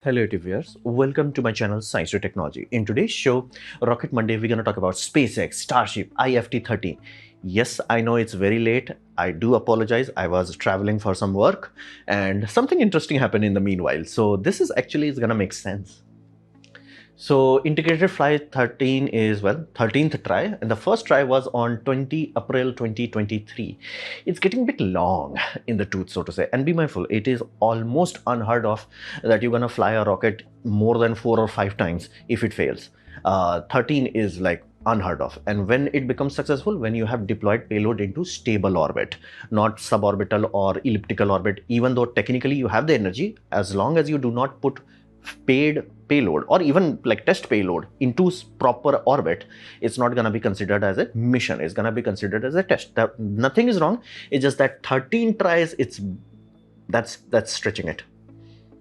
Hello YouTube viewers, welcome to my channel Science to Technology. In today's show, Rocket Monday, we're going to talk about SpaceX, Starship, IFT-13. Yes, I know it's very late. I do apologize. I was traveling for some work and something interesting happened in the meanwhile. So this is going to make sense. So integrated flight 13 is, well, 13th try, and the first try was on 20 April 2023. It's getting a bit long in the tooth, so to say, and be mindful, it is almost unheard of that you're gonna fly a rocket more than 4 or 5 times if it fails. 13 is like unheard of, and when it becomes successful, when you have deployed payload into stable orbit, not suborbital or elliptical orbit, even though technically you have the energy, as long as you do not put paid payload or even like test payload into proper orbit, it's not going to be considered as a mission. It's going to be considered as a test. Nothing is wrong. It's just that 13 tries, that's stretching it.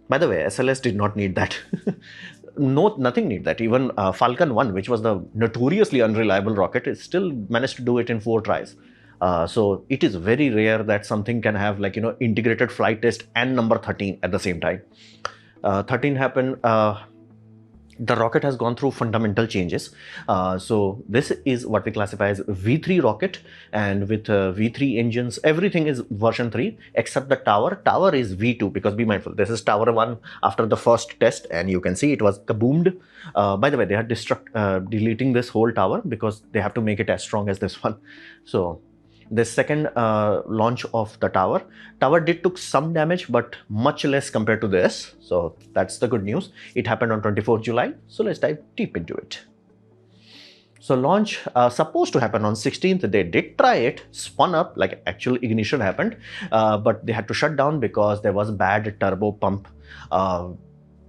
By the way, SLS did not need that. No, nothing need that. Even Falcon 1, which was the notoriously unreliable rocket, it still managed to do it in 4 tries. So it is very rare that something can have integrated flight test and number 13 at the same time. 13 happened. The rocket has gone through fundamental changes. So this is what we classify as V3 rocket, and with V3 engines, everything is version 3 except the tower. Tower is V2, because be mindful, this is tower 1 after the first test, and you can see it was kaboomed. By the way, they are deleting this whole tower because they have to make it as strong as this one. So the second launch of the tower did took some damage, but much less compared to this. So that's the good news. It happened on 24th July. So let's dive deep into it. So launch supposed to happen on 16th. They did try it, spun up, like actual ignition happened, but they had to shut down because there was bad turbo pump.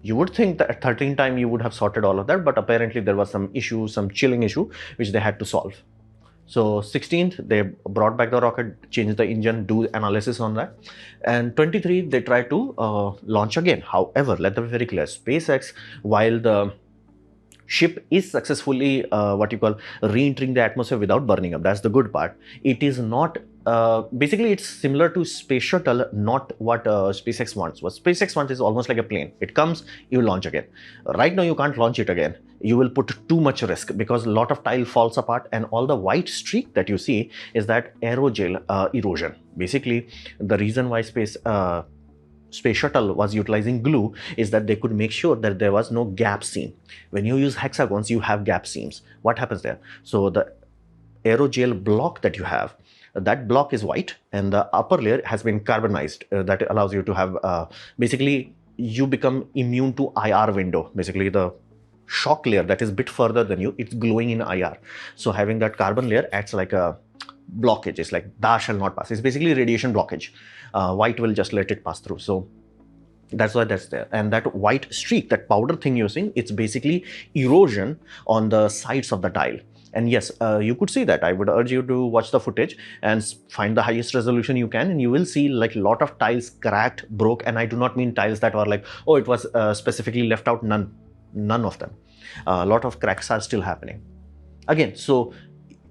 You would think that at 13 time you would have sorted all of that, but apparently there was some issue, some chilling issue, which they had to solve. So 16th, they brought back the rocket, changed the engine, do analysis on that. And 23, they tried to launch again. However, let them be very clear, SpaceX, while the ship is successfully re-entering the atmosphere without burning up, that's the good part. It is not, basically it's similar to space shuttle, not what SpaceX wants. What SpaceX wants is almost like a plane. It comes, you launch again. Right now you can't launch it again. You will put too much risk because a lot of tile falls apart, and all the white streak that you see is that aerogel erosion. Basically, the reason why space shuttle was utilizing glue is that they could make sure that there was no gap seam. When you use hexagons, you have gap seams. What happens there? So the aerogel block that you have, that block is white, and the upper layer has been carbonized. That allows you to have, basically, you become immune to IR window. Basically, the shock layer that is a bit further than you, it's glowing in IR. So having that carbon layer acts like a blockage. It's like thou shall not pass. It's basically radiation blockage. White will just let it pass through. So that's why that's there. And that white streak, that powder thing you're seeing, it's basically erosion on the sides of the tile. And yes, you could see that. I would urge you to watch the footage and find the highest resolution you can, and you will see like a lot of tiles cracked, broke. And I do not mean tiles that are like, oh, it was specifically left out. None of them. A lot of cracks are still happening. Again, so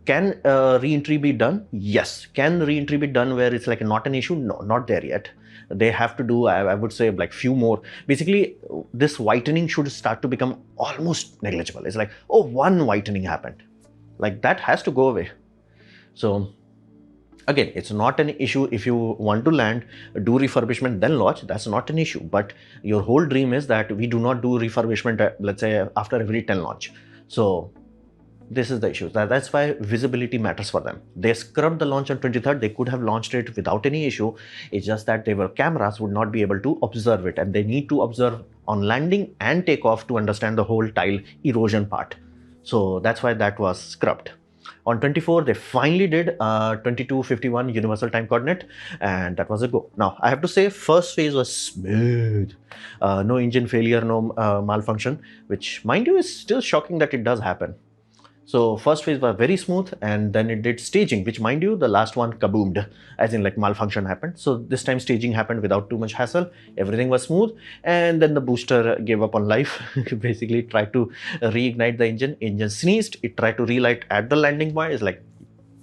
can re-entry be done? Yes. Can re-entry be done where it's like not an issue? No, not there yet. They have to do, I would say, like few more. Basically, this whitening should start to become almost negligible. It's like, oh, one whitening happened. Like that has to go away. So again, it's not an issue if you want to land, do refurbishment, then launch. That's not an issue. But your whole dream is that we do not do refurbishment, let's say, after every 10 launch. So this is the issue. That's why visibility matters for them. They scrubbed the launch on 23rd. They could have launched it without any issue. It's just that cameras would not be able to observe it, and they need to observe on landing and takeoff to understand the whole tile erosion part. So that's why that was scrubbed. On 24, they finally did 2251 universal time coordinate, and that was a go. Now, I have to say, first phase was smooth. No engine failure, no malfunction, which, mind you, is still shocking that it does happen. So first phase was very smooth, and then it did staging, which, mind you, the last one kaboomed, as in like malfunction happened. So this time staging happened without too much hassle. Everything was smooth, and then the booster gave up on life. Basically tried to reignite the engine. Engine sneezed. It tried to relight at the landing point. It's like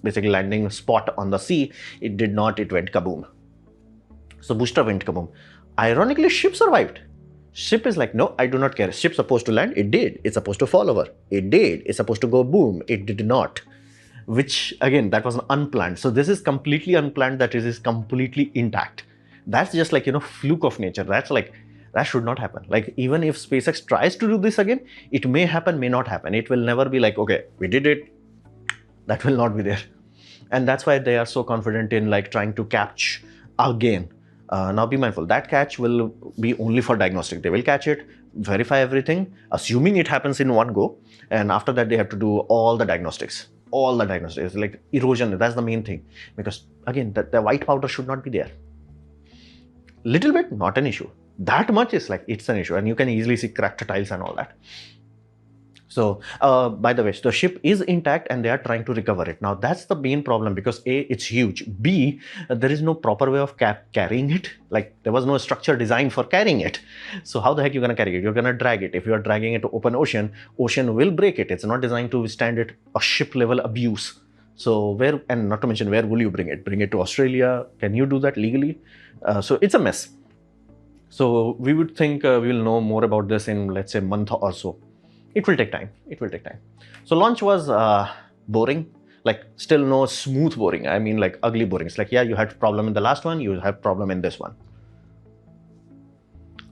basically landing spot on the sea. It did not. It went kaboom. So booster went kaboom. Ironically, ship survived. Ship is like, no, I do not care. Ship's supposed to land. It did. It's supposed to fall over. It did. It's supposed to go boom. It did not. Which again, that was unplanned. So this is completely unplanned. That is completely intact. That's just like, fluke of nature. That's like, that should not happen. Like, even if SpaceX tries to do this again, it may happen, may not happen. It will never be like, okay, we did it. That will not be there. And that's why they are so confident in like trying to catch again. Now be mindful, that catch will be only for diagnostic. They will catch it, verify everything, assuming it happens in one go. And after that, they have to do all the diagnostics. All the diagnostics, like erosion, that's the main thing. Because again, the white powder should not be there. Little bit, not an issue. That much is like, it's an issue. And you can easily see cracked tiles and all that. So, by the way, the ship is intact and they are trying to recover it. Now, that's the main problem because A, it's huge. B, there is no proper way of carrying it. Like, there was no structure designed for carrying it. So, how the heck are you going to carry it? You're going to drag it. If you are dragging it to open ocean, ocean will break it. It's not designed to withstand it, a ship level abuse. So, where, and not to mention, where will you bring it? Bring it to Australia? Can you do that legally? So, it's a mess. So, we would think we will know more about this in, let's say, a month or so. It will take time. It will take time. So launch was boring, like still no smooth boring. I mean like ugly boring. It's like, yeah, you had problem in the last one, you have problem in this one.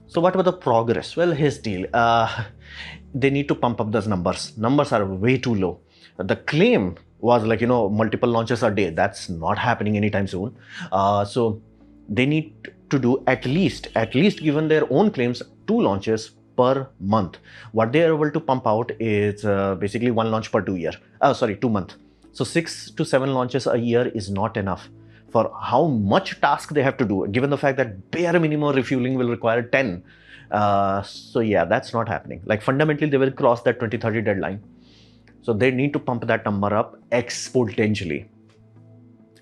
So what about the progress? Well, here's the deal. They need to pump up those numbers. Numbers are way too low. The claim was like, multiple launches a day. That's not happening anytime soon. So they need to do at least given their own claims, 2 launches per month. What they are able to pump out is basically 1 launch per 2 months. So 6 to 7 launches a year is not enough for how much task they have to do, given the fact that bare minimum refueling will require 10. So yeah, that's not happening. Like fundamentally, they will cross that 2030 deadline. So they need to pump that number up exponentially.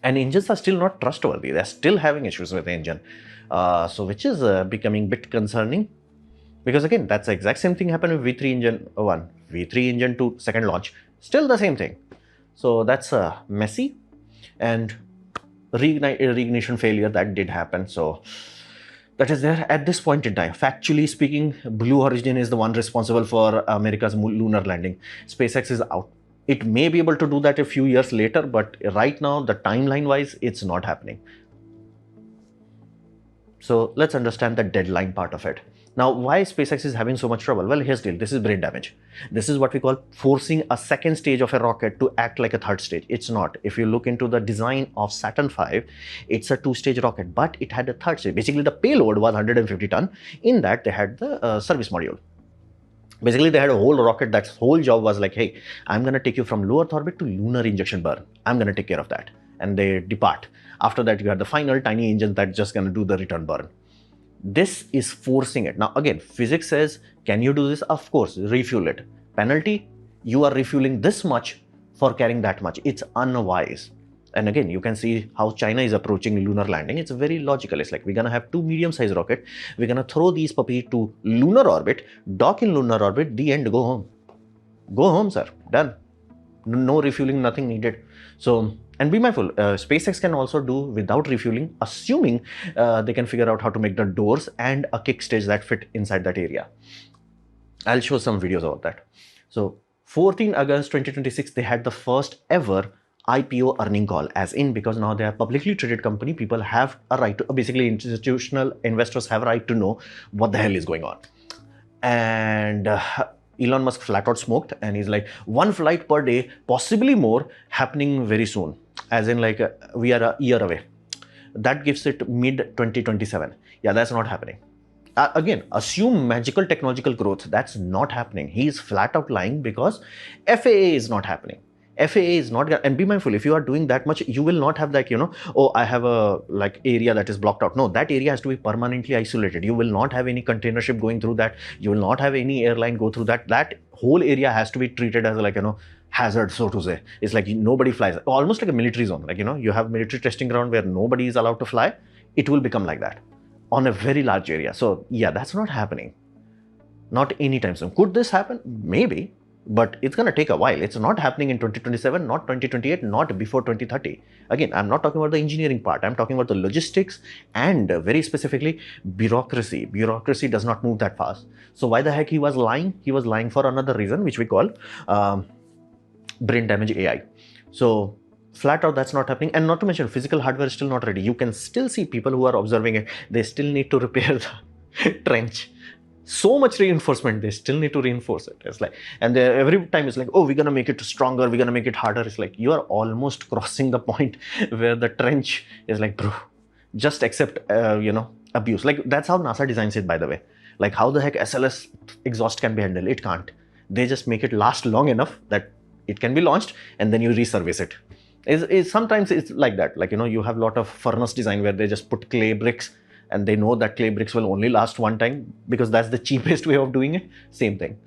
And engines are still not trustworthy. They're still having issues with the engine. So which is becoming a bit concerning. Because again, that's the exact same thing happened with V3 engine 1, V3 engine 2, second launch, still the same thing. So that's messy, and reignition failure, that did happen. So that is there at this point in time. Factually speaking, Blue Origin is the one responsible for America's lunar landing. SpaceX is out. It may be able to do that a few years later, but right now, the timeline wise, it's not happening. So let's understand the deadline part of it. Now, why SpaceX is having so much trouble? Well, here's the deal. This is brain damage. This is what we call forcing a second stage of a rocket to act like a third stage. It's not. If you look into the design of Saturn V, it's a 2-stage rocket, but it had a third stage. Basically, the payload was 150 ton. In that, they had the service module. Basically, they had a whole rocket that's whole job was like, hey, I'm going to take you from low Earth orbit to lunar injection burn. I'm going to take care of that. And they depart. After that, you have the final tiny engine that's just going to do the return burn. This is forcing it. Now, again, physics says, can you do this? Of course, refuel it. Penalty, you are refueling this much for carrying that much. It's unwise. And again, you can see how China is approaching lunar landing. It's very logical. It's like, we're going to have 2 medium-sized rockets. We're going to throw these puppies to lunar orbit, dock in lunar orbit, the end, go home. Go home, sir. Done. No refueling, nothing needed. So, and be mindful, SpaceX can also do without refueling, assuming they can figure out how to make the doors and a kick stage that fit inside that area. I'll show some videos about that. So 14 August 2026, they had the first ever IPO earning call, as in, because now they are publicly traded company, people have a right to, basically institutional investors have a right to know what the hell is going on. And Elon Musk flat out smoked, and he's like, 1 flight per day, possibly more, happening very soon. As in like, we are a year away. That gives it mid 2027. Yeah, that's not happening. Again, assume magical technological growth. That's not happening. He's flat out lying because FAA is not happening. FAA is not, and be mindful, if you are doing that much, you will not have like, oh, I have a like area that is blocked out. No, that area has to be permanently isolated. You will not have any container ship going through that. You will not have any airline go through that. That whole area has to be treated as like, hazard, so to say. It's like nobody flies, almost like a military zone. Like, you have military testing ground where nobody is allowed to fly. It will become like that on a very large area. So yeah, that's not happening. Not anytime soon. Could this happen? Maybe. but it's going to take a while. It's not happening in 2027, not 2028, not before 2030. Again, I'm not talking about the engineering part. I'm talking about the logistics and very specifically bureaucracy. Bureaucracy does not move that fast. So why the heck he was lying? He was lying for another reason, which we call brain damage AI. So flat out, that's not happening. And not to mention, physical hardware is still not ready. You can still see people who are observing it. They still need to repair the trench. So much reinforcement, they still need to reinforce it. It's like, and every time it's like, oh, we're gonna make it stronger, we're gonna make it harder. It's like, you are almost crossing the point where the trench is like, bro, just accept, abuse. Like, that's how NASA designs it, by the way. Like, how the heck SLS exhaust can be handled? It can't. They just make it last long enough that it can be launched, and then you resurface it. Sometimes it's like that. Like, you have a lot of furnace design where they just put clay bricks, and they know that clay bricks will only last one time because that's the cheapest way of doing it. Same thing.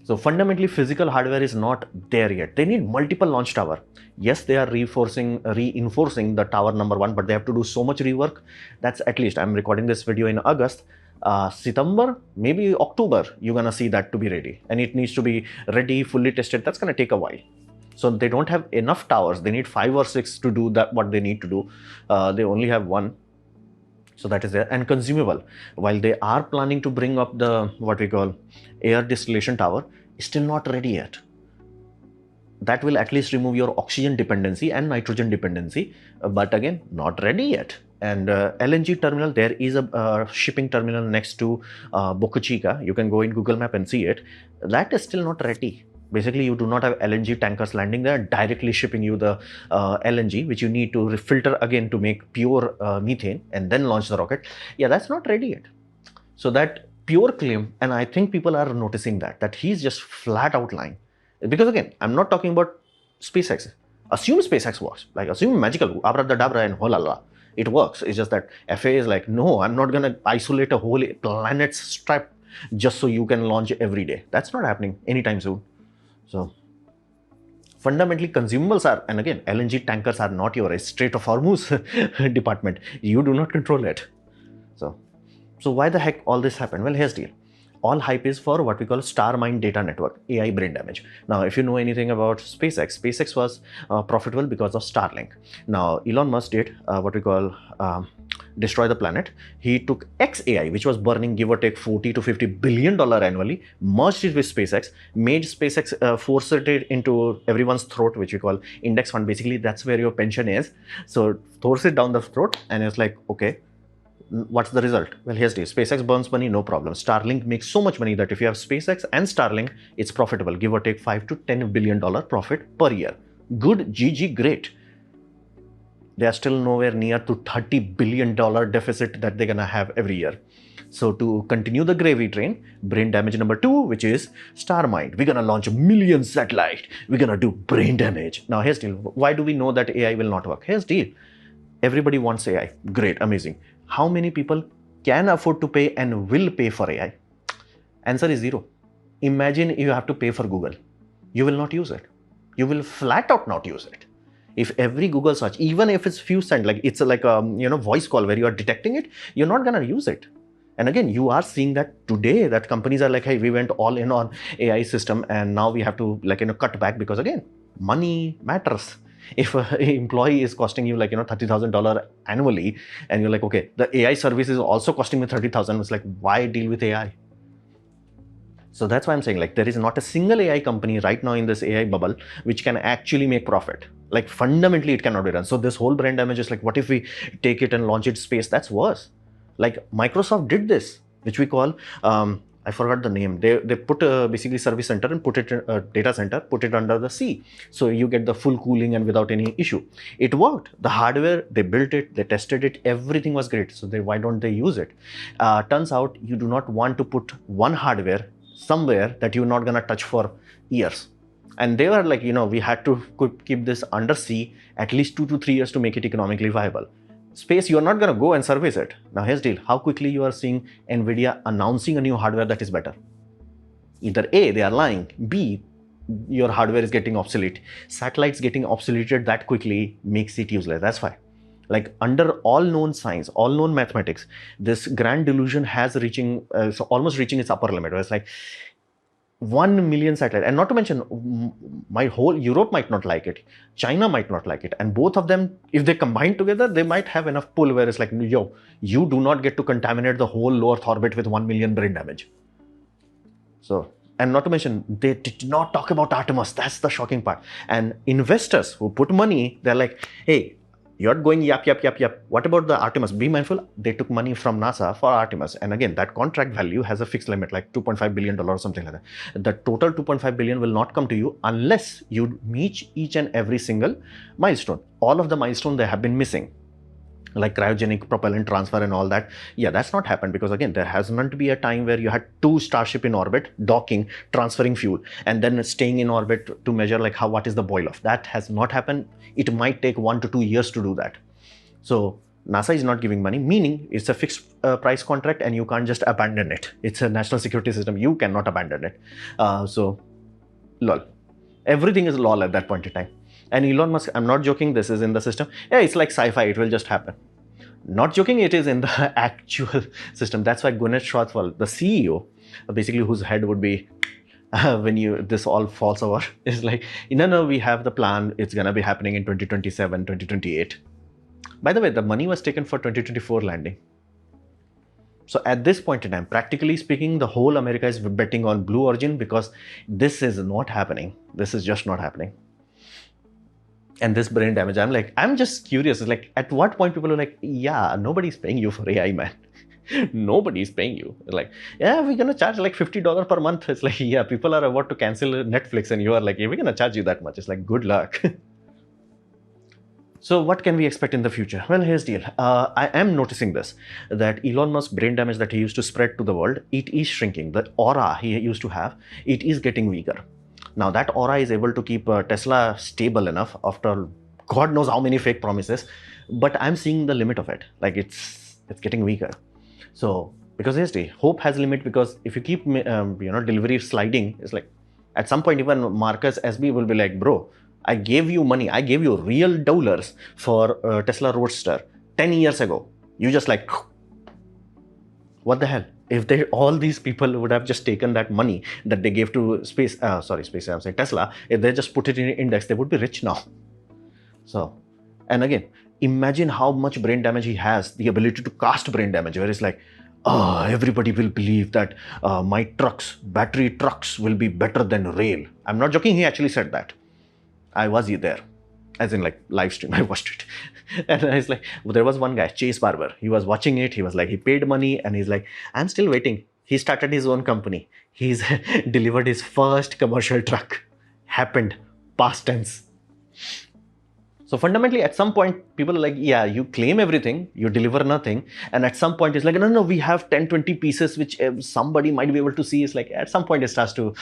So fundamentally, physical hardware is not there yet. They need multiple launch tower. Yes, they are reinforcing the tower number 1, but they have to do so much rework. That's, at least, I'm recording this video in August. September, maybe October, you're gonna see that to be ready, and it needs to be ready, fully tested. That's gonna take a while. So they don't have enough towers. They need 5 or 6 to do that, what they need to do. They only have 1. So that is there. And consumable, while they are planning to bring up the, what we call, air distillation tower, still not ready yet. That will at least remove your oxygen dependency and nitrogen dependency, but again, not ready yet. And LNG terminal, there is a shipping terminal next to Boca Chica. You can go in Google Map and see it. That is still not ready. Basically, you do not have LNG tankers landing there, directly shipping you the LNG, which you need to refilter again to make pure methane and then launch the rocket. Yeah, that's not ready yet. So that pure claim, and I think people are noticing that he's just flat out lying. Because again, I'm not talking about SpaceX. Assume SpaceX works. Like, assume magical, abracadabra and holala. It works. It's just that FAA is like, no, I'm not going to isolate a whole planet's strap just so you can launch every day. That's not happening anytime soon. So fundamentally, consumables are, and again, LNG tankers are not your Strait of Hormuz department. You do not control it. So why the heck all this happened? Well, here's the deal. All hype is for what we call Starmine data network, AI brain damage. Now, if you know anything about SpaceX was profitable because of Starlink. Now, Elon Musk did what we call destroy the planet. He took XAI, which was burning give or take $40 to $50 billion annually, merged it with SpaceX, made SpaceX forced it into everyone's throat, which we call index fund. Basically, that's where your pension is. So force it down the throat, and it's like, okay, what's the result? Well, here's this. SpaceX burns money, no problem. Starlink makes so much money that if you have SpaceX and Starlink, it's profitable, give or take $5 to $10 billion profit per year. Good, GG, great. They are still nowhere near to $30 billion deficit that they're gonna have every year. So to continue the gravy train, brain damage number 2, which is Starmine. We're gonna launch a million satellite. We're gonna do brain damage. Now here's the deal. Why do we know that AI will not work? Here's the deal. Everybody wants AI. Great, amazing. How many people can afford to pay and will pay for AI? Answer is 0. Imagine you have to pay for Google. You will not use it. You will flat out not use it. If every Google search, even if it's few cents, like it's like a voice call where you are detecting it, you're not gonna use it. And again, you are seeing that today that companies are like, hey, we went all in on AI system and now we have to cut back because again, money matters. If an employee is costing you $30,000 annually, and you're like, okay, the AI service is also costing me $30,000, it's like, why deal with AI? So that's why I'm saying, like, there is not a single AI company right now in this AI bubble which can actually make profit. Like, fundamentally, it cannot be done. So this whole brain damage is like, what if we take it and launch it space? That's worse. Like, Microsoft did this, which we call, I forgot the name. They put a basically service center and put it in a data center, put it under the sea. So you get the full cooling and without any issue. It worked. The hardware, they built it, they tested it, everything was great. So why don't they use it? Turns out you do not want to put one hardware somewhere that you're not going to touch for years. And they were like, we had to keep this under sea at least 2 to 3 years to make it economically viable. Space, you're not going to go and service it. Now here's the deal. How quickly you are seeing NVIDIA announcing a new hardware that is better? Either A, they are lying. B, your hardware is getting obsolete. Satellites getting obsoleted that quickly makes it useless. That's why. Like, under all known science, all known mathematics, this grand delusion has almost reaching its upper limit. Where it's like, 1 million satellite, and not to mention my whole Europe might not like it, China might not like it, and both of them, if they combine together, they might have enough pull where it's like, yo, you do not get to contaminate the whole low Earth orbit with 1 million brain damage. So, and not to mention, they did not talk about Artemis. That's the shocking part. And investors who put money, they're like, hey, you're going yap. What about the Artemis? Be mindful, they took money from NASA for Artemis. And again, that contract value has a fixed limit, like $2.5 billion or something like that. The total $2.5 billion will not come to you unless you meet each and every single milestone. All of the milestones they have been missing, like cryogenic propellant transfer and all that. Yeah, that's not happened because again, there has not to be a time where you had 2 Starship in orbit, docking, transferring fuel, and then staying in orbit to measure like what is the boil off. That has not happened. It might take 1 to 2 years to do that. So NASA is not giving money, meaning it's a fixed price contract and you can't just abandon it. It's a national security system. You cannot abandon it. So, lol. Everything is lol at that point in time. And Elon Musk, I'm not joking, this is in the system. Yeah, it's like sci-fi, it will just happen. Not joking, it is in the actual system. That's why Gwyneth Shotwell, the CEO, basically whose head would be, when this all falls over, is like, no, we have the plan, it's gonna be happening in 2027, 2028. By the way, the money was taken for 2024 landing. So at this point in time, practically speaking, the whole America is betting on Blue Origin because this is not happening. This is just not happening. And this brain damage, I'm just curious. It's like, at what point people are like, yeah, nobody's paying you for AI, man. Nobody's paying you. Like, yeah, we're going to charge like $50 per month. It's like, yeah, people are about to cancel Netflix and you are like, yeah, we're going to charge you that much. It's like, good luck. So what can we expect in the future? Well, here's the deal. I am noticing this, that Elon Musk's brain damage that he used to spread to the world, it is shrinking. The aura he used to have, it is getting weaker. Now that aura is able to keep Tesla stable enough after God knows how many fake promises, but I'm seeing the limit of it. Like it's getting weaker. So because here's the hope has a limit, because if you keep delivery sliding, it's like at some point even Marcus SB will be like, bro, I gave you money, I gave you real dollars for Tesla Roadster 10 years ago. You just like, what the hell? If all these people would have just taken that money that they gave to Tesla, if they just put it in an index, they would be rich now. So, and again, imagine how much brain damage he has, the ability to cast brain damage, where it's like, oh, everybody will believe that my battery trucks will be better than rail. I'm not joking, he actually said that. I was there. As in like live stream, I watched it. And it's like, there was one guy, Chase Barber. He was watching it. He was like, he paid money and he's like, I'm still waiting. He started his own company. He's delivered his first commercial truck. Happened. Past tense. So fundamentally, at some point, people are like, yeah, you claim everything, you deliver nothing. And at some point, it's like, no, we have 10, 20 pieces, which somebody might be able to see. It's like, at some point, it starts to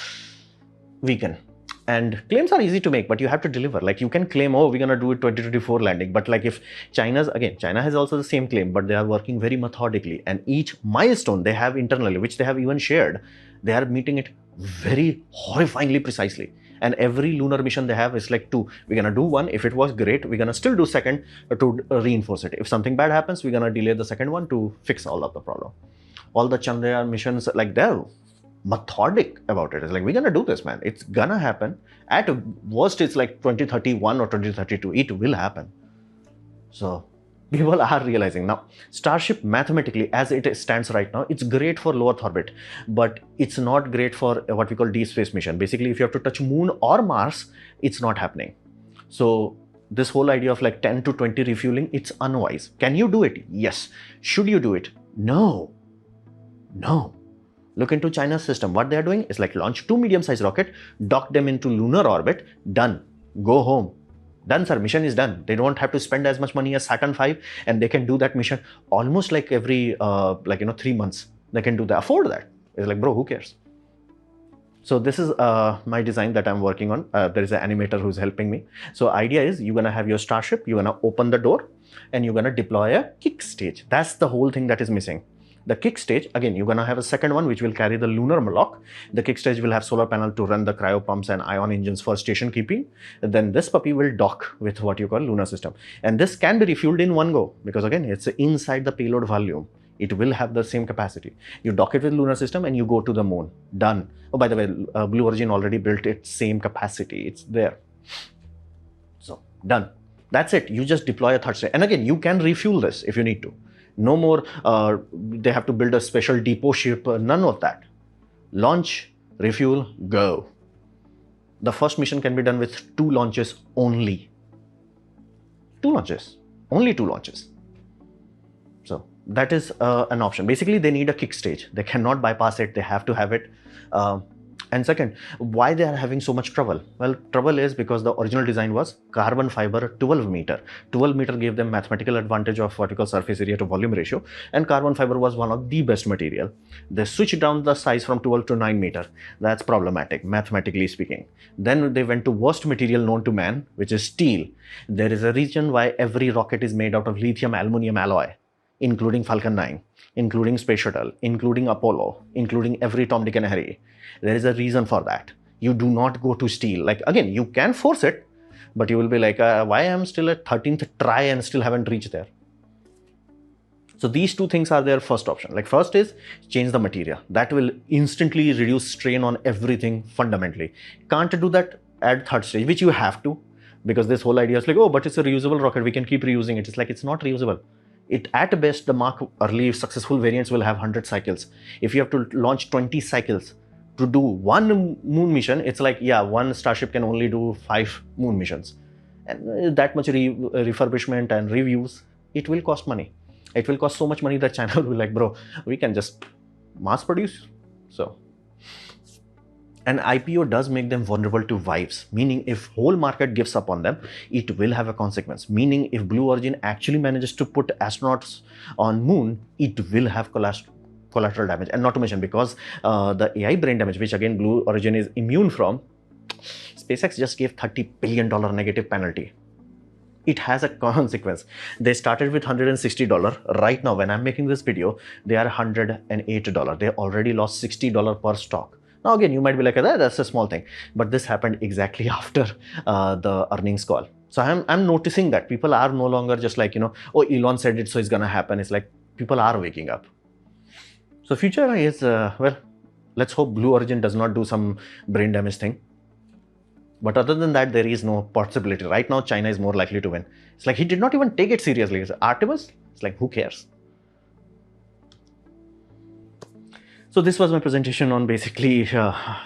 weaken. And claims are easy to make, but you have to deliver. Like you can claim, oh, we're going to do it 2024 landing. But like if China has also the same claim, but they are working very methodically. And each milestone they have internally, which they have even shared, they are meeting it very horrifyingly precisely. And every lunar mission they have is like 2. We're going to do 1. If it was great, we're going to still do 2nd to reinforce it. If something bad happens, we're going to delay the 2nd one to fix all of the problem. All the Chandrayaan missions, like they're methodic about it. It's like, we're gonna do this, man. It's gonna happen. At worst, it's like 2031 or 2032. It will happen. So people are realizing now. Starship, mathematically, as it stands right now, it's great for low Earth orbit, but it's not great for what we call deep space mission. Basically, if you have to touch Moon or Mars, it's not happening. So this whole idea of like 10 to 20 refueling, it's unwise. Can you do it? Yes. Should you do it? No. No. Look into China's system. What they are doing is like launch 2 medium-sized rockets, dock them into lunar orbit, done. Go home. Done, sir. Mission is done. They don't have to spend as much money as Saturn V, and they can do that mission almost like every 3 months. They can do that. Afford that. It's like, bro, who cares? So this is my design that I'm working on. There is an animator who's helping me. So idea is you're gonna have your Starship. You're gonna open the door, and you're gonna deploy a kick stage. That's the whole thing that is missing. The kick stage, again, you're going to have a 2nd one which will carry the lunar block. The kick stage will have solar panel to run the cryo pumps and ion engines for station keeping. And then this puppy will dock with what you call lunar system. And this can be refueled in one go because again, it's inside the payload volume. It will have the same capacity. You dock it with lunar system and you go to the moon. Done. Oh, by the way, Blue Origin already built its same capacity. It's there. So, done. That's it. You just deploy a third stage. And again, you can refuel this if you need to. No more, they have to build a special depot ship. None of that. Launch, refuel, go. The first mission can be done with 2 launches only. 2 launches. Only 2 launches. So that is an option. Basically, they need a kick stage. They cannot bypass it. They have to have it. And second, why they are having so much trouble? Well, trouble is because the original design was carbon fiber 12 meter. 12 meter gave them mathematical advantage of what we call surface area to volume ratio, and carbon fiber was one of the best material. They switched down the size from 12 to 9 meter. That's problematic, mathematically speaking. Then they went to worst material known to man, which is steel. There is a reason why every rocket is made out of lithium aluminum alloy, including Falcon 9, including Space Shuttle, including Apollo, including every Tom, Dick and Harry. There is a reason for that. You do not go to steel. Like, again, you can force it, but you will be like, why am I still at 13th try and still haven't reached there? So these 2 things are their first option. Like, first is change the material. That will instantly reduce strain on everything fundamentally. Can't do that at third stage, which you have to, because this whole idea is like, oh, but it's a reusable rocket. We can keep reusing it. It's like, it's not reusable. It, at best, the Mark early successful variants will have 100 cycles. If you have to launch 20 cycles to do 1 moon mission, it's like, yeah, 1 Starship can only do 5 moon missions. And that much refurbishment and reviews, it will cost money. It will cost so much money that China will be like, bro, we can just mass produce. So, and IPO does make them vulnerable to vibes, meaning if whole market gives up on them, it will have a consequence. Meaning if Blue Origin actually manages to put astronauts on moon, it will have collateral damage. And not to mention, because the AI brain damage, which again Blue Origin is immune from, SpaceX just gave $30 billion negative penalty. It has a consequence. They started with $160. Right now, when I'm making this video, they are $108. They already lost $60 per stock. Now again, you might be like, that's a small thing, but this happened exactly after the earnings call. So I'm noticing that people are no longer just like, oh, Elon said it, so it's gonna happen. It's like people are waking up. So future is, well, let's hope Blue Origin does not do some brain damage thing. But other than that, there is no possibility. Right now, China is more likely to win. It's like he did not even take it seriously. It's Artemis, it's like, who cares? So this was my presentation on basically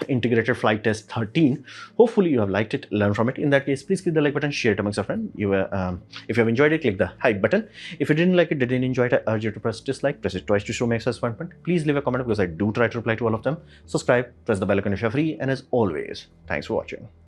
integrated flight test 13. Hopefully you have liked it, learned from it. In that case, please click the like button, share it amongst your friends. If you have enjoyed it, click the hype button. If you didn't like it, didn't enjoy it, I urge you to press dislike, press it twice to show me disappointment. Please leave a comment because I do try to reply to all of them. Subscribe, press the bell icon if you're free, and as always, thanks for watching.